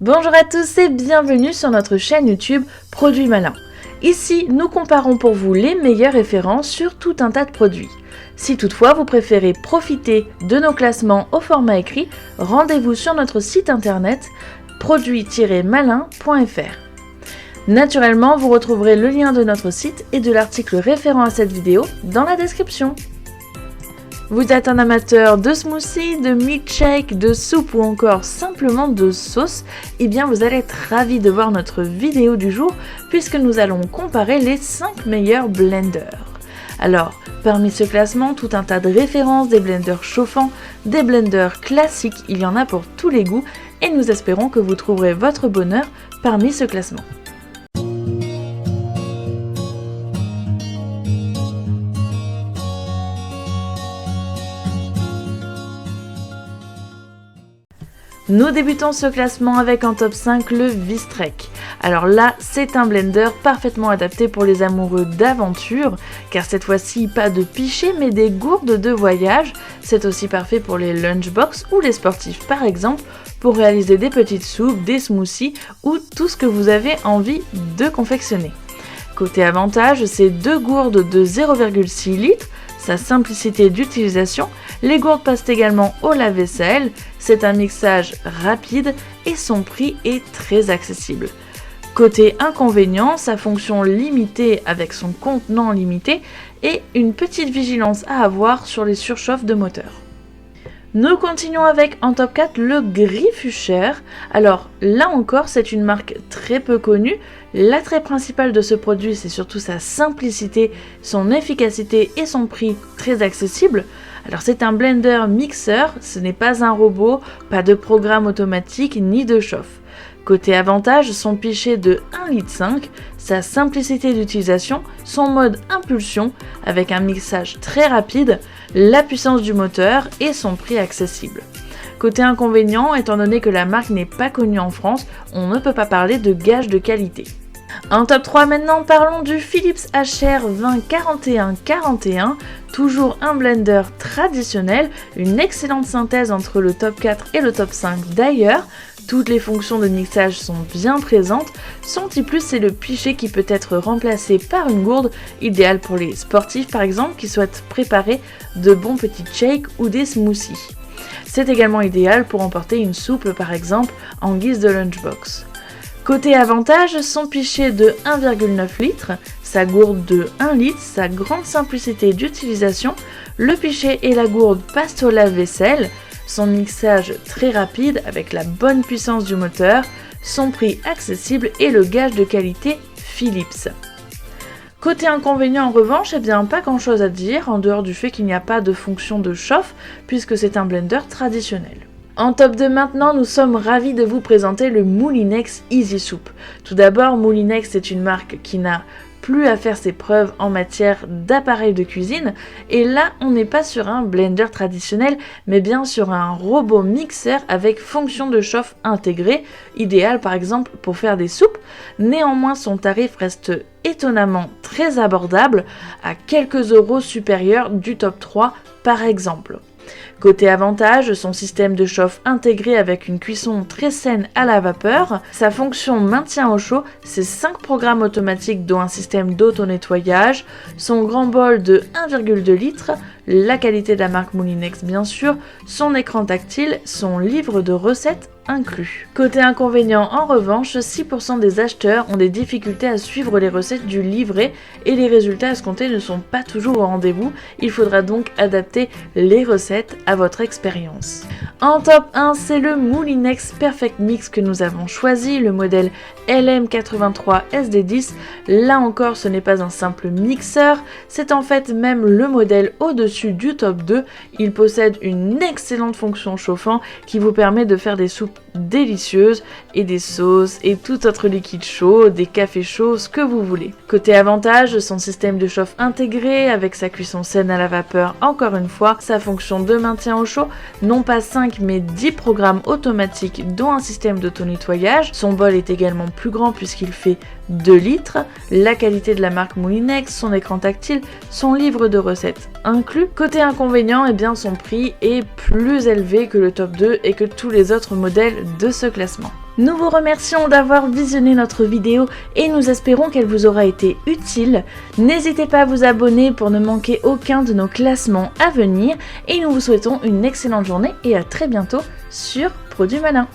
Bonjour à tous et bienvenue sur notre chaîne YouTube Produits Malins. Ici, nous comparons pour vous les meilleures références sur tout un tas de produits. Si toutefois vous préférez profiter de nos classements au format écrit, rendez-vous sur notre site internet produits-malins.fr. Naturellement, vous retrouverez le lien de notre site et de l'article référent à cette vidéo dans la description. Vous êtes un amateur de smoothies, de milkshake, de soupe ou encore simplement de sauce, eh bien vous allez être ravis de voir notre vidéo du jour puisque nous allons comparer les 5 meilleurs blenders. Alors, parmi ce classement, tout un tas de références, des blenders chauffants, des blenders classiques, il y en a pour tous les goûts et nous espérons que vous trouverez votre bonheur parmi ce classement. Nous débutons ce classement avec en top 5 le Wistrek. Alors là, c'est un blender parfaitement adapté pour les amoureux d'aventure, car cette fois-ci, pas de pichet mais des gourdes de voyage. C'est aussi parfait pour les lunchbox ou les sportifs par exemple, pour réaliser des petites soupes, des smoothies ou tout ce que vous avez envie de confectionner. Côté avantage, c'est 2 gourdes de 0,6 litres, sa simplicité d'utilisation, les gourdes passent également au lave-vaisselle, c'est un mixage rapide et son prix est très accessible. Côté inconvénient, sa fonction limitée avec son contenant limité et une petite vigilance à avoir sur les surchauffes de moteur. Nous continuons avec en top 4 le Griffucher. Alors là encore, c'est une marque très peu connue. L'attrait principal de ce produit, c'est surtout sa simplicité, son efficacité et son prix très accessible. Alors c'est un blender mixeur, ce n'est pas un robot, pas de programme automatique ni de chauffe. Côté avantage, son pichet de 1,5 litre, sa simplicité d'utilisation, son mode impulsion avec un mixage très rapide, la puissance du moteur et son prix accessible. Côté inconvénient, étant donné que la marque n'est pas connue en France, on ne peut pas parler de gage de qualité. En top 3 maintenant, parlons du Philips HR 2041-41, toujours un blender traditionnel, une excellente synthèse entre le top 4 et le top 5 d'ailleurs. Toutes les fonctions de mixage sont bien présentes. Son petit plus, c'est le pichet qui peut être remplacé par une gourde, idéal pour les sportifs par exemple qui souhaitent préparer de bons petits shakes ou des smoothies. C'est également idéal pour emporter une soupe par exemple en guise de lunchbox. Côté avantage, son pichet de 1,9 litre, sa gourde de 1 litre, sa grande simplicité d'utilisation, le pichet et la gourde passent au lave-vaisselle, son mixage très rapide avec la bonne puissance du moteur, son prix accessible et le gage de qualité Philips. Côté inconvénient en revanche, pas grand chose à dire en dehors du fait qu'il n'y a pas de fonction de chauffe puisque c'est un blender traditionnel. En top 2 maintenant, nous sommes ravis de vous présenter le Moulinex Easy Soup. Tout d'abord, Moulinex est une marque qui n'a plus à faire ses preuves en matière d'appareils de cuisine et là on n'est pas sur un blender traditionnel mais bien sur un robot mixeur avec fonction de chauffe intégrée, idéal par exemple pour faire des soupes. Néanmoins son tarif reste étonnamment très abordable, à quelques euros supérieurs du top 3 par exemple. Côté avantage, son système de chauffe intégré avec une cuisson très saine à la vapeur, sa fonction maintien au chaud, ses 5 programmes automatiques dont un système d'auto-nettoyage, son grand bol de 1,2 litre, la qualité de la marque Moulinex bien sûr, son écran tactile, son livre de recettes inclus. Côté inconvénient en revanche, 6% des acheteurs ont des difficultés à suivre les recettes du livret et les résultats escomptés ne sont pas toujours au rendez-vous, il faudra donc adapter les recettes à votre expérience. En top 1, c'est le Moulinex Perfect Mix que nous avons choisi, le modèle LM83 SD10. Là encore, ce n'est pas un simple mixeur, c'est en fait même le modèle au-dessus du top 2. Il possède une excellente fonction chauffant qui vous permet de faire des soupes délicieuses et des sauces et tout autre liquide chaud, des cafés chauds, ce que vous voulez. Côté avantage, son système de chauffe intégré avec sa cuisson saine à la vapeur, encore une fois, sa fonction de maintien au chaud, non pas 5 mais 10 programmes automatiques dont un système d'auto-nettoyage. Son bol est également plus grand puisqu'il fait 2 litres, la qualité de la marque Moulinex, son écran tactile, son livre de recettes inclus. Côté inconvénient, son prix est plus élevé que le top 2 et que tous les autres modèles de ce classement. Nous vous remercions d'avoir visionné notre vidéo et nous espérons qu'elle vous aura été utile. N'hésitez pas à vous abonner pour ne manquer aucun de nos classements à venir et nous vous souhaitons une excellente journée et à très bientôt sur Produits Malins.